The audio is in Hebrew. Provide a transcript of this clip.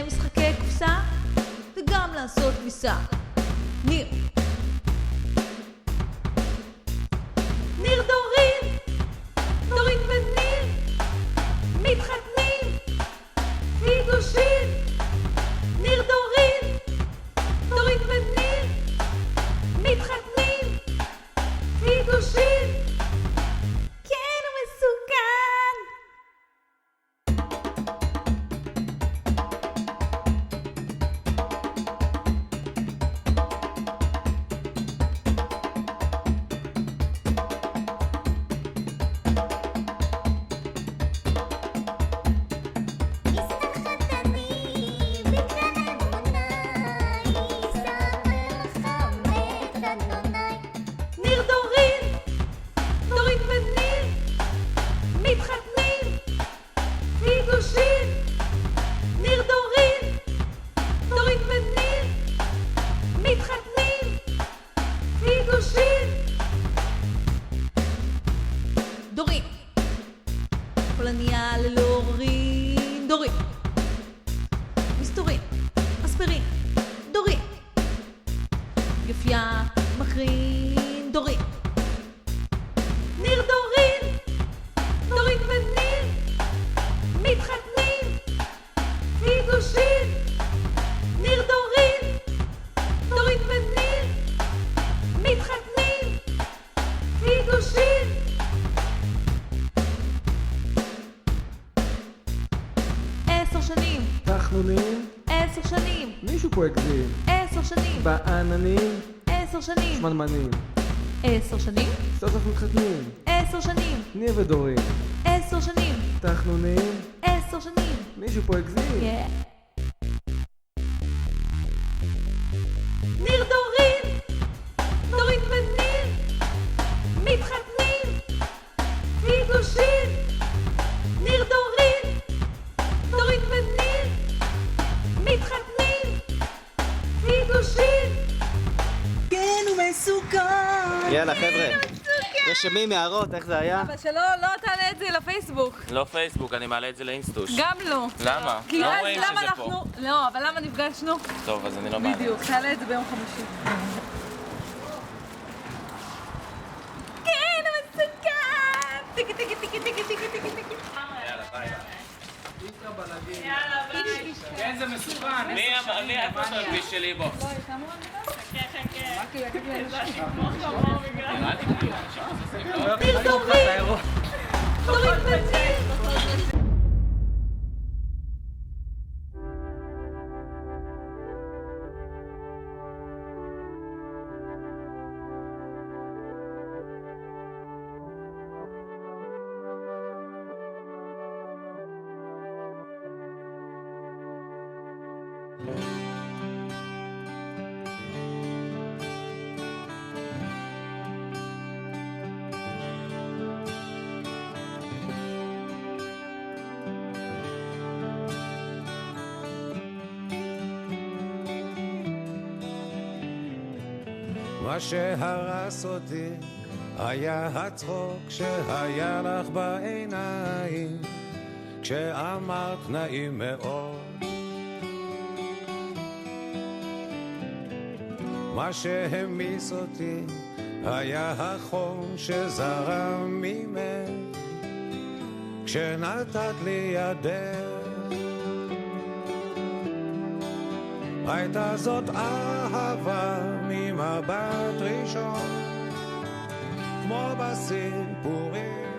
משחקי קופסה וגם לעשות כביסה. ניר דורין, דורין וניר מתחתנים, חידושים. ניר דורין, דורין וניר מתחתנים, חידושים. כן, הוא מסוכן. ניר דורין, דורין וניר מתחתנים, חידושים. ניר דורין, דורין וניר מתחתנים, חידושים. דורין, פולניה ללא עוררין. דורין, מסתורין, אספירין. דורין, יפייה מקרין. דורין, ניר דורין, דורין וניר מתחתנים, חידושים. ניר דורין, דורין וניר מתחתנים, חידושים. עשר שנים, תחנונים, 10 שנים, מישהו פה הגזים. 10 שנים, בעננים, 10 שנים, שמנמנים, 10 שנים, סוף סוף מתחתנים. 10 שנים, ניר ודורין, 10 שנים, תחנונים, 10 שנים. מישהו פה הגזים. כן. ניר דורין, דורין וניר מתחתנים, חידושים. ניר דורין, דורין וניר מתחתנים, חידושים. כן, הוא מסוכן. יאללה חבר'ה, רשמים הערות, איך זה היה? אבל שלא תעלה את זה לפייסבוק. לא פייסבוק, אני מעלה את זה לאינסטוש. גם לא. למה? כי לא אז רואים למה שזה פה. אנחנו... לא, אבל למה נפגשנו? טוב, אז אני לא מעלה. בדיוק, תעלה את זה ביום חמישי. כן, הוא מסוכן! טיקי טיקי טיקי טיקי טיקי טיקי טיקי. יאללה, ביי. יאללה, ביי. כן, זה מסוכן. מי איפה הכביש שלי בו? ניר דורין! דורין וניר! מה שהרס אותי היה הצחוק שהיה לך בעיניים כשאמרת נעים מאוד. מה שהמיס אותי היה החום שזרם ממך כשנתת לי ידך. הייתה זאת אהבה ממבט ראשון כמו בסיפורים